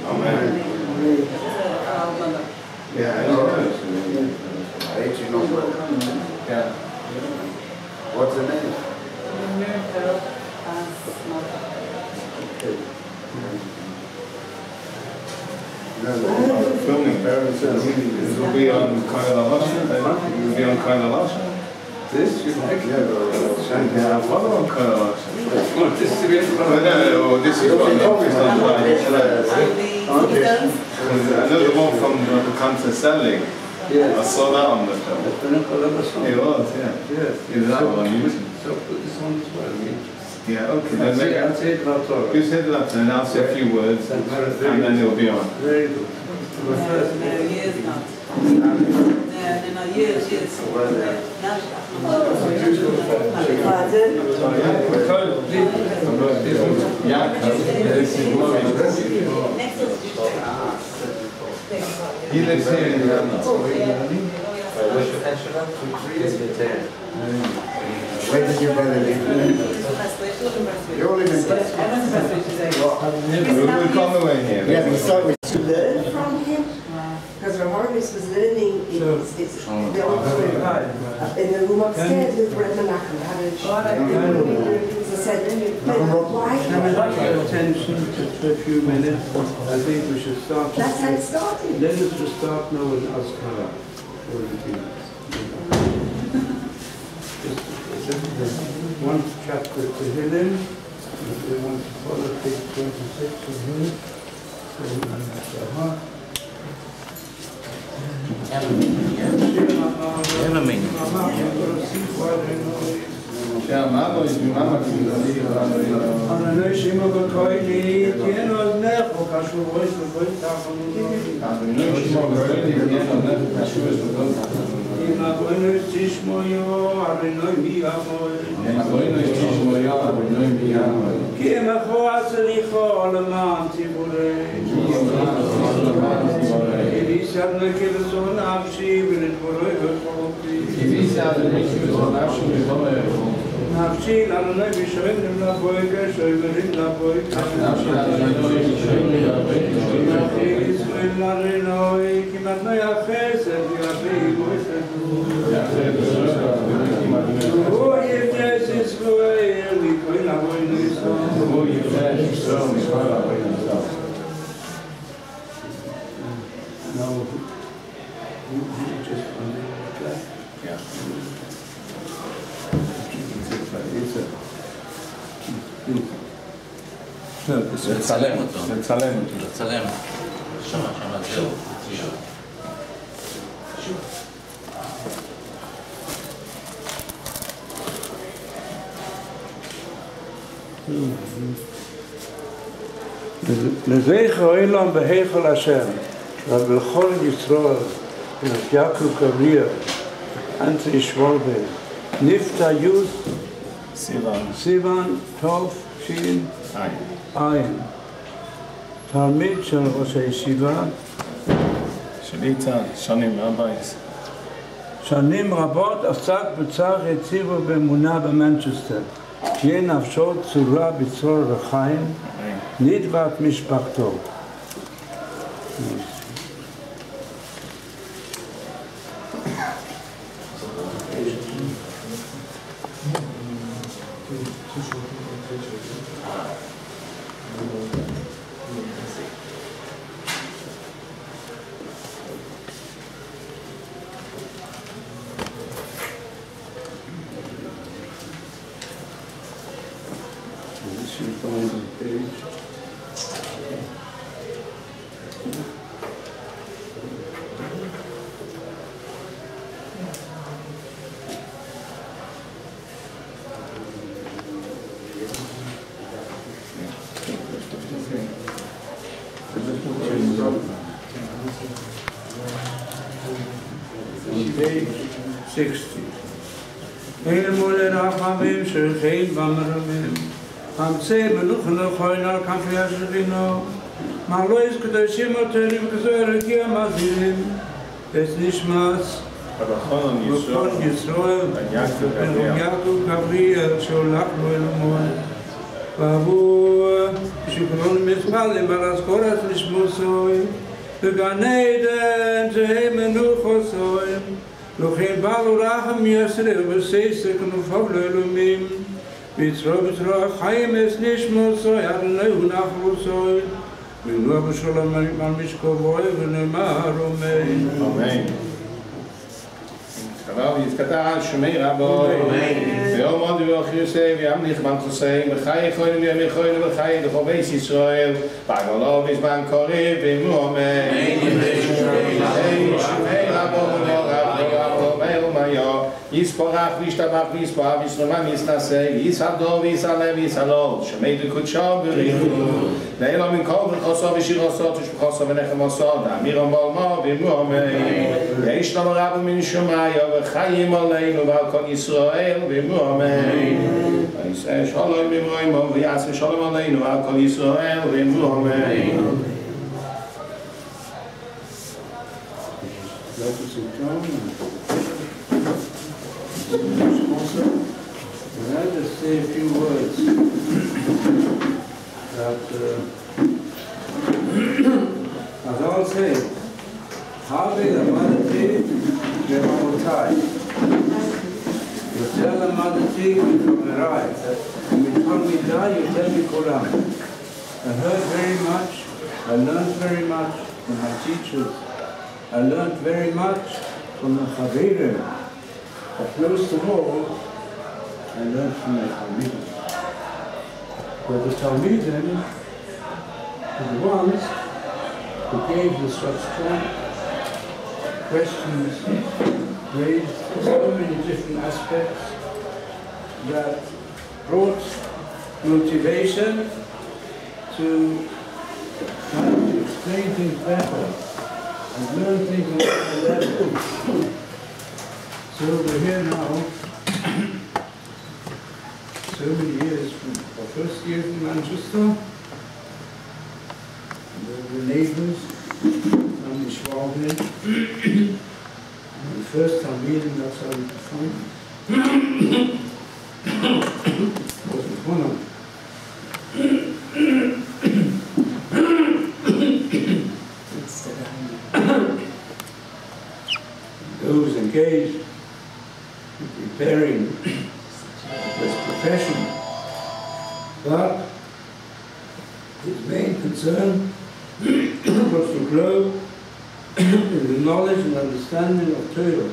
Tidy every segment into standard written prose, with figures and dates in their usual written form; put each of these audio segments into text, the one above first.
Amen. Yeah, I know. Yeah. What's the name? Filming. This will be on Kaila. It will be on Kaila. This? Yeah, follow on Kaila. This is another one from the cancer selling. Yeah. I saw that on the film. It was, yeah. Yes. It was that one on YouTube. So put this on as well. Yeah, okay. Then I'll say it after. You say it after, and I'll say a few words, and then it'll be on. Very good. Years now. Years. He lives here in London. What's your pension up? Where did your brother live? You all live in We'll come away here. Yeah, we start with to learn from him. Because Ramarvis was learning in the room upstairs with Brett Manacum. Why? Pay attention to a few minutes. I think we should start. That's how it started. Then it should start now with Askara. One chapter to Hillel. If we want to follow page 26 of Hillel. נפשי לאלוהי וישרים לבויקה שויברים לבויקה נפשי ישראל לאלוהי כמעט לא יחסד וירבי מויסד הוא יפנס ישראל מכל לבוי ניסון הוא יפנס ישראל מכל לבוי ניסון לצלם אותו. לצלם. שמה, זהו. לזכר עולם בהיכל השם, ובכל ישראל, יעקב גבריאל, אנטי שוולבה, נפתא י' סיוון, טוב, שין, עין. תלמיד של ראש הישיבה. של איתן, שנים מהבייס. שנים רבות עסק בצער יציב ובאמונה במנצ'סטר. תהיה נפשו צורה בצרור לחיים, נדבת משפחתו. Page 60. Helemaal rachamim shirchein v'amaramim. Hamtzei menuchen l'choin al kamfi ha'shirino. Ma'lois kedoshim oterim k'zoyer ekia mazirim. Es Nishmas, אלחנן Bukon Yisrael, Ya'Yakov Gavriel, Sholachnu Elamon, Babu, Shukron Mitzpalim, Baraskoras Nishmosoi, Began Eden, Tehem Menuchosoi, Lochem Balu Racham Yisrael, Beseisek Nufavlu Elumim, Mitzro Chaim Es Nishmosoi, Adonai Nachrosoi, V'nu Shalom Al Mishkovoi, V'nemar Omein. Amen. Well, it's Katan, Shemei Rabbi. Ve'om Od V'och Yosef, V'amlich Man Chosei, V'chai Choyim V'yam Choyim V'chai V'chobeis Yisrael, V'agolov V'zman Korev, V'mu Omein. Shemei Rabbi, V'o Mayo, Yisporach V'ishtabach V'yispoach V'yisroman Yisnasei, V'yishadov V'yisalev V'yisalol, Shemei D'Kudshav V'richu, Ve'elam Min Kol V'chosov V'shirosot V'shpachosov V'nechemosot, Amiram V'olmo V'mu Omein. Yesh Lama Rabbi Min Shumayo, V'chayim Aleinu V'al Kol Yisrael V'mu Amen. V'yiseh Shalom V'yimoimo V'yaseh Shalom Aleinu V'al Kol Yisrael V'mu Amen. Let us sit down. And I'll just say a few words that, as I'll say, Harvey the Madati, Gvriael. You tell the Madati from the right that when you tell me die, you tell me Quran. I heard very much, I learned very much from my teachers. I learned very much from the Chavirim. But most of all, I learned from the Talmidim. But the Talmidim were the ones who gave us such strong questions, raised so many different aspects that brought motivation to try to explain things better and learn things on a level. So we're here now, so many years from our first year in Manchester, the neighbors from the Schwabin, the first time meeting, that's how we performed. Was with one of those engaged in preparing this profession, but his main concern was to grow in the knowledge and understanding of Torah.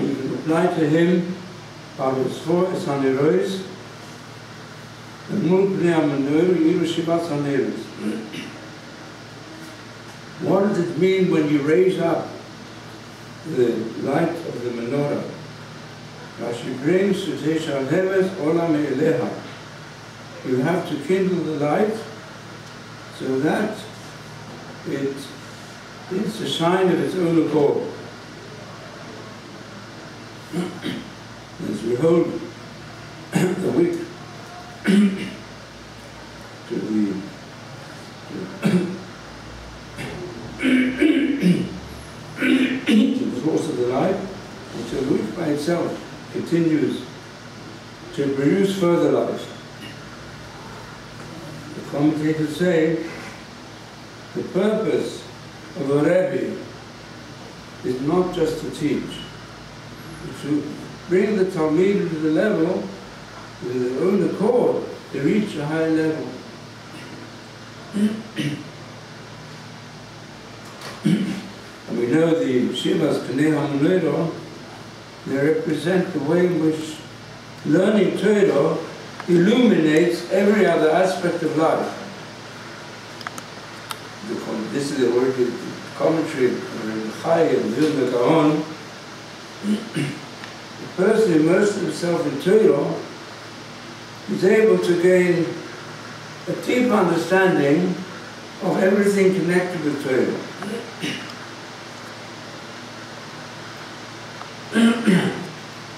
We can apply to him Parusfor Sanerois and Mulpnei Amanur Yerushivat Sanerois. What does it mean when you raise up the light of the menorah? Rashi brings to Teshal Heves Olam Eleha. You have to kindle the light so that it is to shine of its own accord. As we hold the wick to the source of the light, until the wick by itself continues to produce further light. The commentators say the purpose of a Rebbe is not just to teach, but to bring the Talmud to the level, with their own accord, to reach a higher level. And we know the Shivas Pnei HaMenorah, they represent the way in which learning Torah illuminates every other aspect of life. This is the word, the commentary of Chai and Vilna Gaon. The person who immerses himself in Torah is able to gain a deep understanding of everything connected with Torah.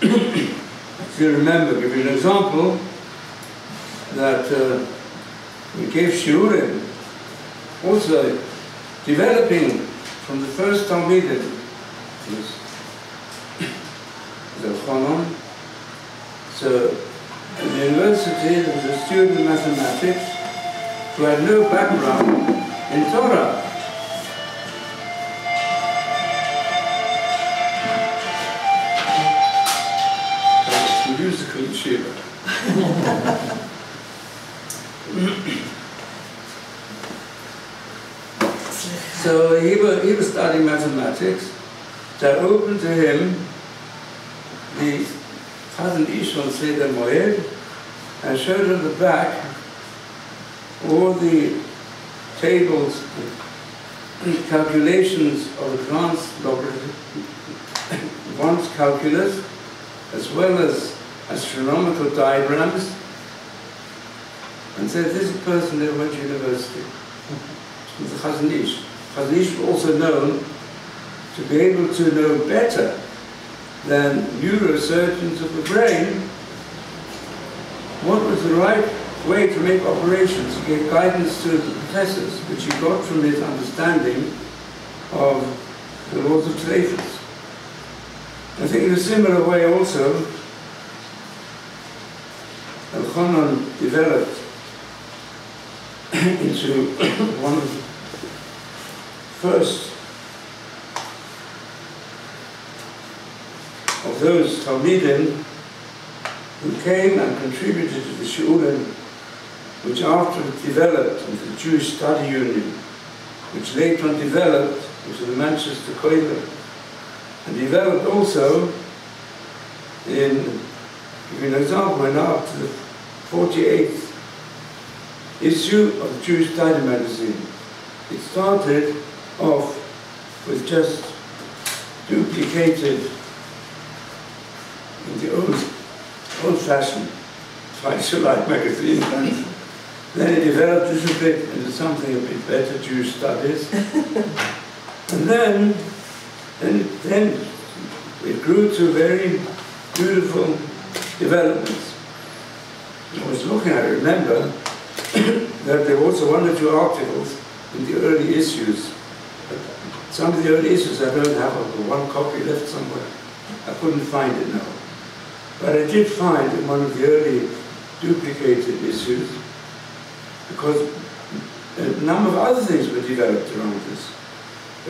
If you remember, give you an example, that we gave shiurim, also developing from the first Talmidim, was Elchanan. So in the university there was a student of mathematics who had no background in Torah. It's a musical yeshiva. So he was studying mathematics. That opened to him the Chazon Ish on Seder Moed and showed on the back all the tables and calculations of advanced calculus, as well as astronomical diagrams, and said, this is a person that went to university. It was the Chazon Ish. Chazon Ish was also known to be able to know better than neurosurgeons of the brain what was the right way to make operations. He gave guidance to the professors, which he got from his understanding of the laws of Telephatus. I think in a similar way also, Elchanan developed into one of the first of those Talmidim who came and contributed to the Shu'ulim, which afterwards developed into the Jewish Study Union, which later on developed into the Manchester Koilel, and developed also in, give you an example, went up to the 48th issue of the Jewish Study magazine. It started off with just duplicated in the old-fashioned Light magazine. Then it developed a little bit into something a bit better, Jewish studies. And then it grew to very beautiful developments. I was looking, I remember, that there were also one or two articles in the early issues. But some of the early issues I don't have, one copy left somewhere. I couldn't find it now. But I did find in one of the early duplicated issues, because a number of other things were developed around this.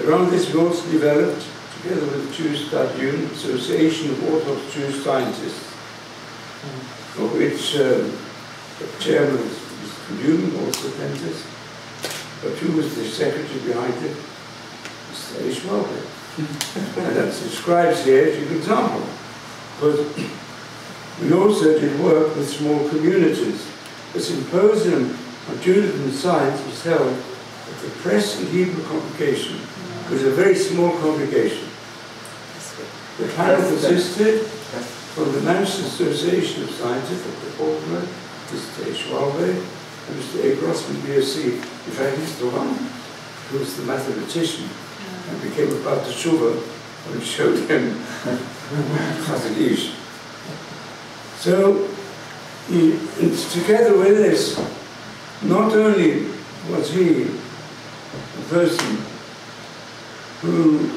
Around this we also developed, together with the Jewish Study Union, Association of Orthodox Jewish Scientists, of which the chairman was Mr. Newman, also dentist, but who was the secretary behind it? Mr. Ishmael. And that's described here as an example. But we also did work with small communities. A symposium on Judaism and Science was held at the Press and Hebrew Congregation. It was a very small congregation. The panel consisted from the Manchester Association of Scientists at the Portland, Mr. Schwalbe, and Mr. A. Grossman, BSc. In fact, he's the one who was the mathematician and became about the Tshuva when we showed him Chazon Ish. So, together with this, not only was he a person who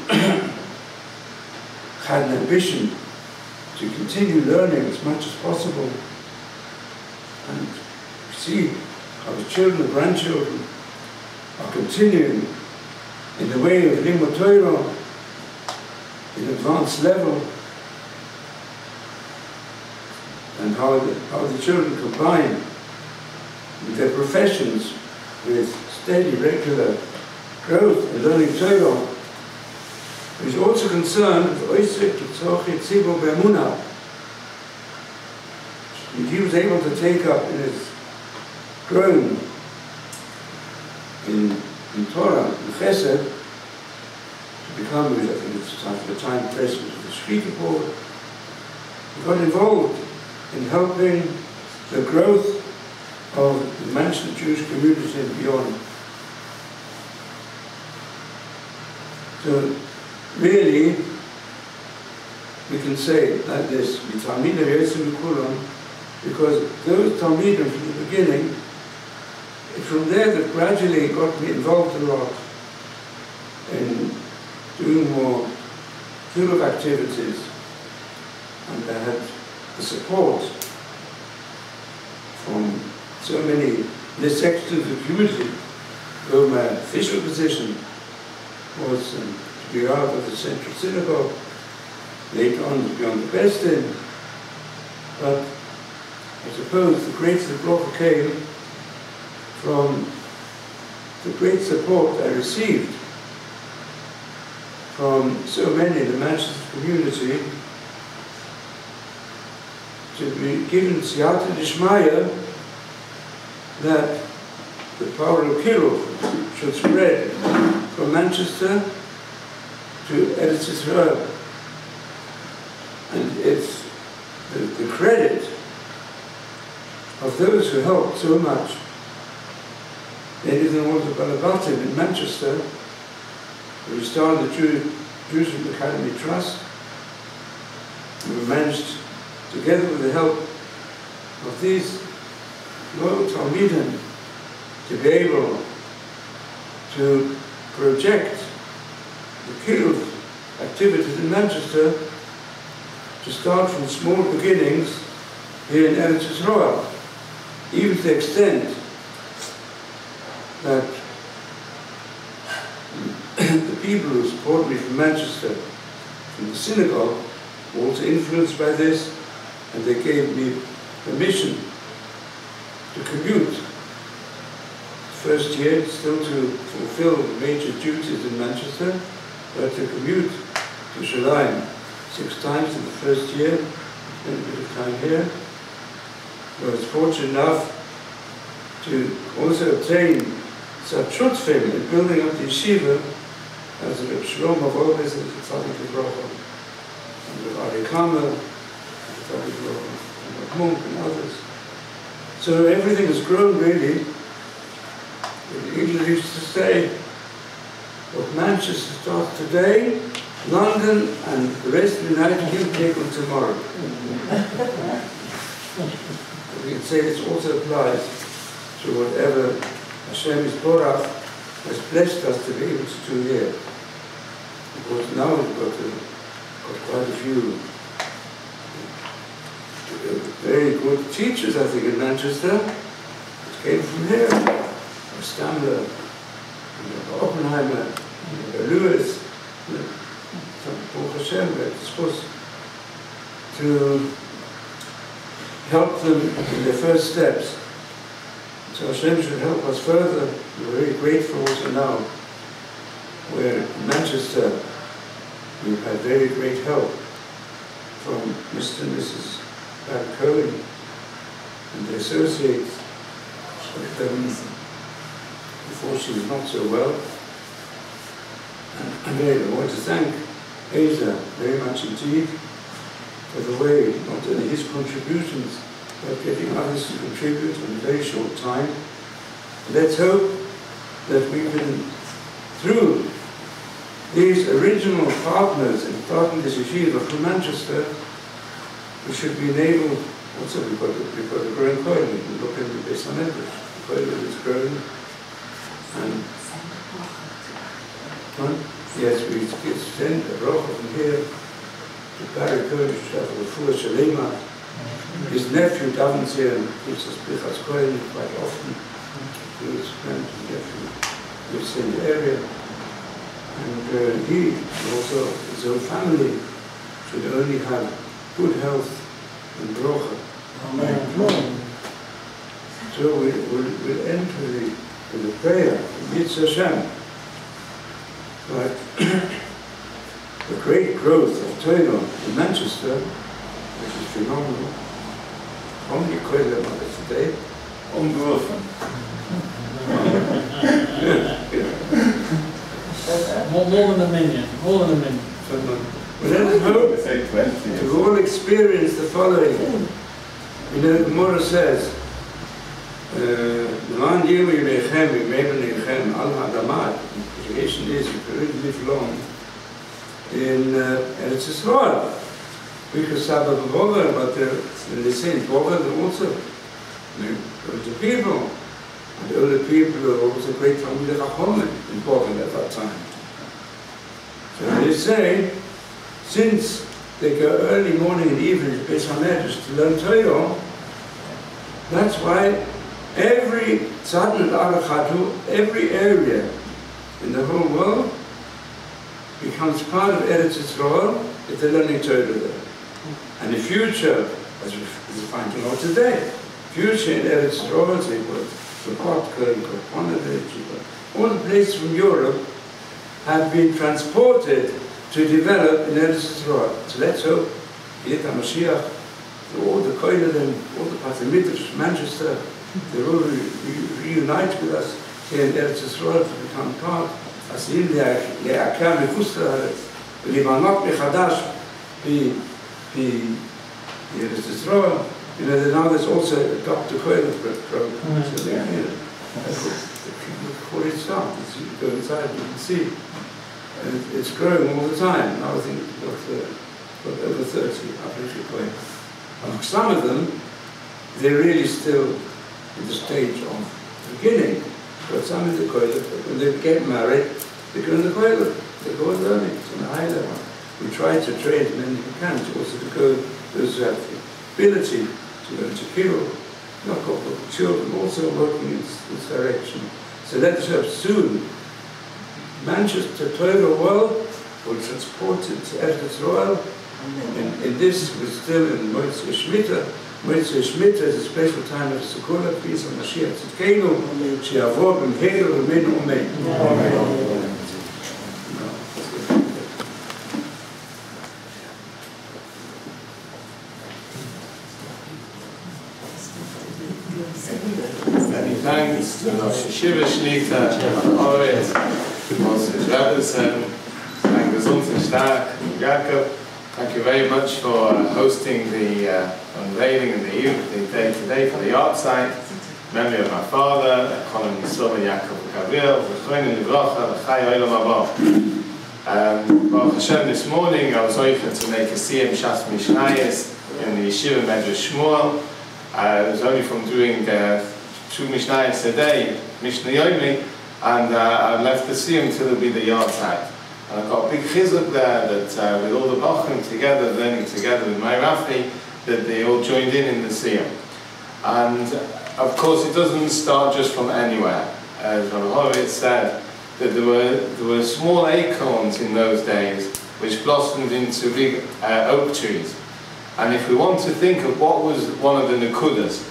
had an ambition to continue learning as much as possible and see how his children and grandchildren are continuing in the way of Limud Torah in advanced level, and how the children combine their professions with steady, regular growth in learning Torah. He is also concerned with he was able to take up in his growing in Torah, in Chesed, to become, I think it's the time president of the Shkita Board. He got involved in helping the growth of the Manchester Jewish community and beyond. So really, we can say like this, because those Talmidim from the beginning, from there that gradually got me involved a lot in doing more field activities, and they had the support from so many sections of the community, though my official position was to be out of the central synagogue, later on to be on the best end. But I suppose the great support came from the great support I received from so many in the Manchester community to be given siyata d'shmaya that the power of Kilo should spread from Manchester to Eretz Israel. And it's the credit of those who helped so much. Ladies and Walter Balabatim in Manchester, who started the Jewish Academy Trust, and we managed, together with the help of these loyal Talmidim, to be able to project the Kiruv activities in Manchester, to start from small beginnings here in Eretz Yisrael, even to the extent that the people who support me from Manchester, from the synagogue, were also influenced by this, and they gave me permission to commute. First year, still to fulfill major duties in Manchester, but to commute to Shalim 6 times in the first year, spent a bit of time here. I was fortunate enough to also obtain such shutzfim in building up the yeshiva as the Reb Shalom of Obes and the Tzadik Gvriael, and the Arikama, the Tzadik Gvriael, and the Munk and others. So everything has grown really. England used to say, what Manchester starts today, London and the rest of the United Kingdom take on tomorrow. We can say this also applies to whatever Hashem Yisborach has blessed us to be able to do here. Because now we've got quite a few very good teachers, I think, in Manchester, which came from here. Stamler, Oppenheimer, Lewis, Baruch Hashem, we're supposed to help them in their first steps. So Hashem should help us further. We're very grateful also now, where in Manchester we've had very great help from Mr. and Mrs. Cohen and the associates with them before she was not so well. And I want to thank Asa very much indeed for the way, not only his contributions, but getting others to contribute in a very short time. Let's hope that we can, through these original partners in starting this yeshiva from Manchester, we should be enabled, also we've got a growing coil, we can look in the Beis HaMedrash, the coil is growing. And yes, we send a bracha from here to Barry Cohen, to have a full Shalema. His nephew davens here and gives us Bichas Kohen quite often. His nephew lives in the area. And he also, his own family, should only have good health and bracha. Amen. So we'll end with a prayer, Yitzhak Hashem. But the great growth of Torah in Manchester, which is phenomenal, only Koyle Mother today, ungerufen. More than a million, more than a million. Well, let us hope we've all experienced the following. You know, the Gemara says, "Man yirmi leichem v'meimen leichem al ha'adamah." The creation is you can really live long in Eretz Yisrael. Because Sabbath of Bover, but when they say in Bover, they're also older people. And older people are also great family Chachamim in Bover at that time. So So they say, since they go early morning and evening to Beis HaMedrash to learn Torah, that's why every tzaddik al-Chadu, every area in the whole world becomes part of Eretz Yisrael if they're learning Torah there. And the future, as we find out today, future in Eretz Yisrael, you've got Kotka, you've got Ponevezh, you've got all the places from Europe have been transported to develop in Eretz Yisrael. So let's hope, Yet HaMashiach, all the Koiled and all the parts of Midrash, Manchester, they all reunite with us here in Eretz Yisrael to become part. עשירים להעקר מחוץ לארץ, ולהיבנות מחדש בארץ ישראל. You know, now there's also a Dr. Koiled program. So they, you know, before it starts, you go inside, you can see. And it's growing all the time. Now I think got over 30, I've going. And some of them, they're really still in the stage of beginning. But some in the Koiled, when they get married, they go in the Koiled. They go and learn it on a high level. We try to train as many as we can to also to go, those who have the ability to learn to kill, not couple of children, also working in this direction. So let's hope soon Manchester Torah world will transport it to Eretz Yisrael. In this, we're still in Motzei Shemitah. Motzei Shemitah is a special time of Sukkot, peace on Mashiach Tzidkenu, She'avor b'mheira v'menu Amen. Many thanks to Rosh Yeshiva Shlita, Oret, Moses Rebbetzin, and gesund und stark, Ya'akov. Thank you very much for hosting the unveiling and the day today for the art site. Memory of my father, Elxanan Ya'akov Gvriel, Zechreinu Livracha, L'chai Olam Haba. Baruch Hashem, this morning I was oichen to make a siyum Shas Mishnayos in the Yeshiva Medrash Shmuel. I was only from doing 2 Mishnayos a day, Mishnah Yomi, and I left the siyum till it'll be the yard site. And I've got a big chizuk there that with all the Bachim together, learning together with my Rafi, that they all joined in the siyum. And of course it doesn't start just from anywhere. As Rabbi Horowitz said, that there were small acorns in those days which blossomed into big oak trees. And if we want to think of what was one of the Nekudas,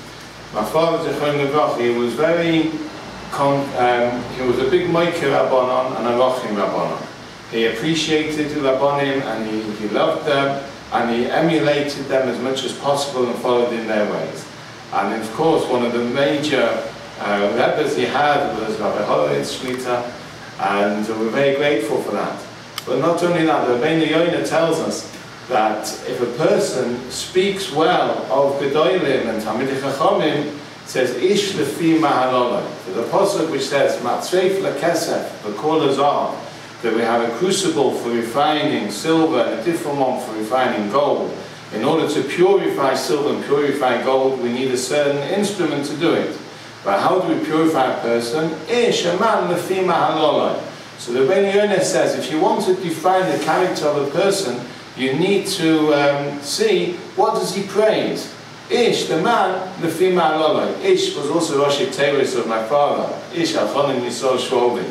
my father, Zechreinu Livracha, he was very, he was a big Moiker Rabbanon and a Rochim Rabbanon. He appreciated the Rabbanim and he loved them and he emulated them as much as possible and followed in their ways. And of course, one of the major Rebbes he had was Rabbi Horowitz Shlita, and we're very grateful for that. But not only that, the Rabbeinu Yonah tells us that if a person speaks well of Gedolim and Talmidei Chachamim, says Ish lefi mahalolai. The pasuk which says Matzreif lekesef v'kol hazar, that we have a crucible for refining silver and a different one for refining gold. In order to purify silver and purify gold, we need a certain instrument to do it. But how do we purify a person? Ish aman lefi mahalolai. So the Rabbeinu Yonah says, if you want to define the character of a person, you need to see what does he praise. Ish, the man, lefi mahalolai. Ish was also Rosh Teres of my father. Ish Elxanan Yisrael Shwobi.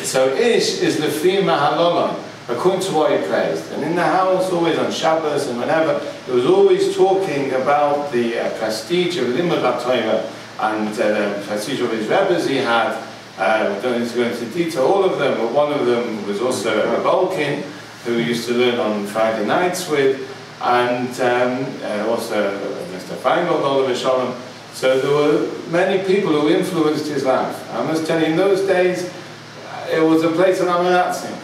So Ish is lefi mahalolai, according to what he praised. And in the house, always on Shabbos and whenever, he was always talking about the prestige of Limud HaTorah and the prestige of his Rebbes he had. I don't need to go into detail all of them, but one of them was also a Balkin, who we used to learn on Friday nights with, and also Mr. Feingold, Oliver Shalom. So there were many people who influenced his life. I must tell you, in those days, it was a place of Amaratzim.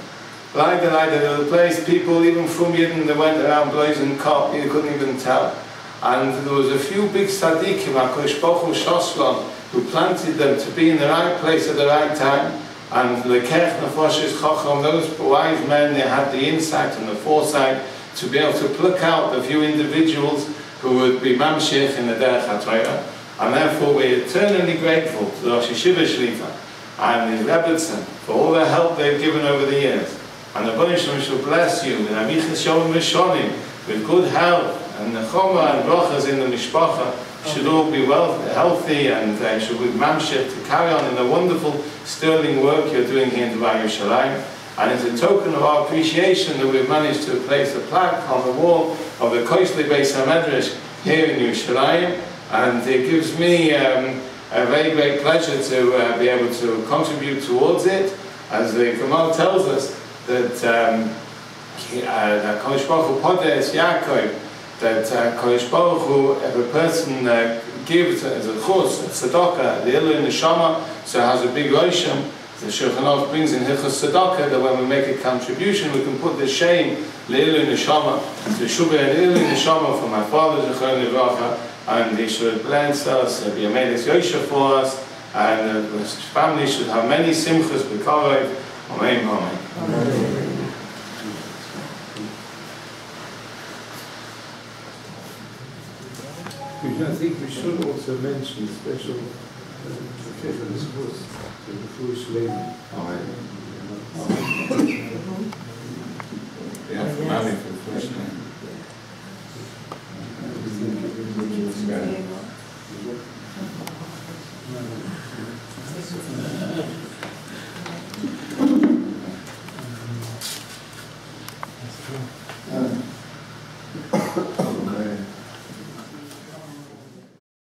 Like there was a place, people even from Yidden, they went around blazing cop, you couldn't even tell. And there was a few big tzaddikim, HaKadosh Baruch Hu Shoslon, who planted them to be in the right place at the right time. And the Kech Nefoshes Chacham, those wise men, they had the insight and the foresight to be able to pluck out the few individuals who would be mamshich in the Derech HaTorah. And therefore we're eternally grateful to the Rosh Yeshiva Shlita and his Rebbetzin for all the help they've given over the years. And the Baruch Shem shall bless you with amichas yomim v'shonim, with good health, and nechoma and brachas in the mishpacha should all be healthy, and should be mamshech to carry on in the wonderful sterling work you're doing here in Dubai Yerushalayim. And it's a token of our appreciation that we've managed to place a plaque on the wall of the Koisli Beis HaMedrash here in Yerushalayim, and it gives me a very great pleasure to be able to contribute towards it, as the Gemara tells us that Kodesh Baruch Hu Podes Ya'akov, that Kodesh Baruch Hu, if a person gives as a chus, a tzedakah, the ilu neshama, so it has a big ocean. The Shulchan Aruch brings in Hilchos Tzedakah that when we make a contribution, we can put the shame leilu neshama, the shubah and ilu neshama for my father Zechron Livracha, and he should bless us, be a Melech Yosha for us, and the family should have many simchas b'karov. Amen. Amen. I think we should also mention special the Jewish lady. Amen.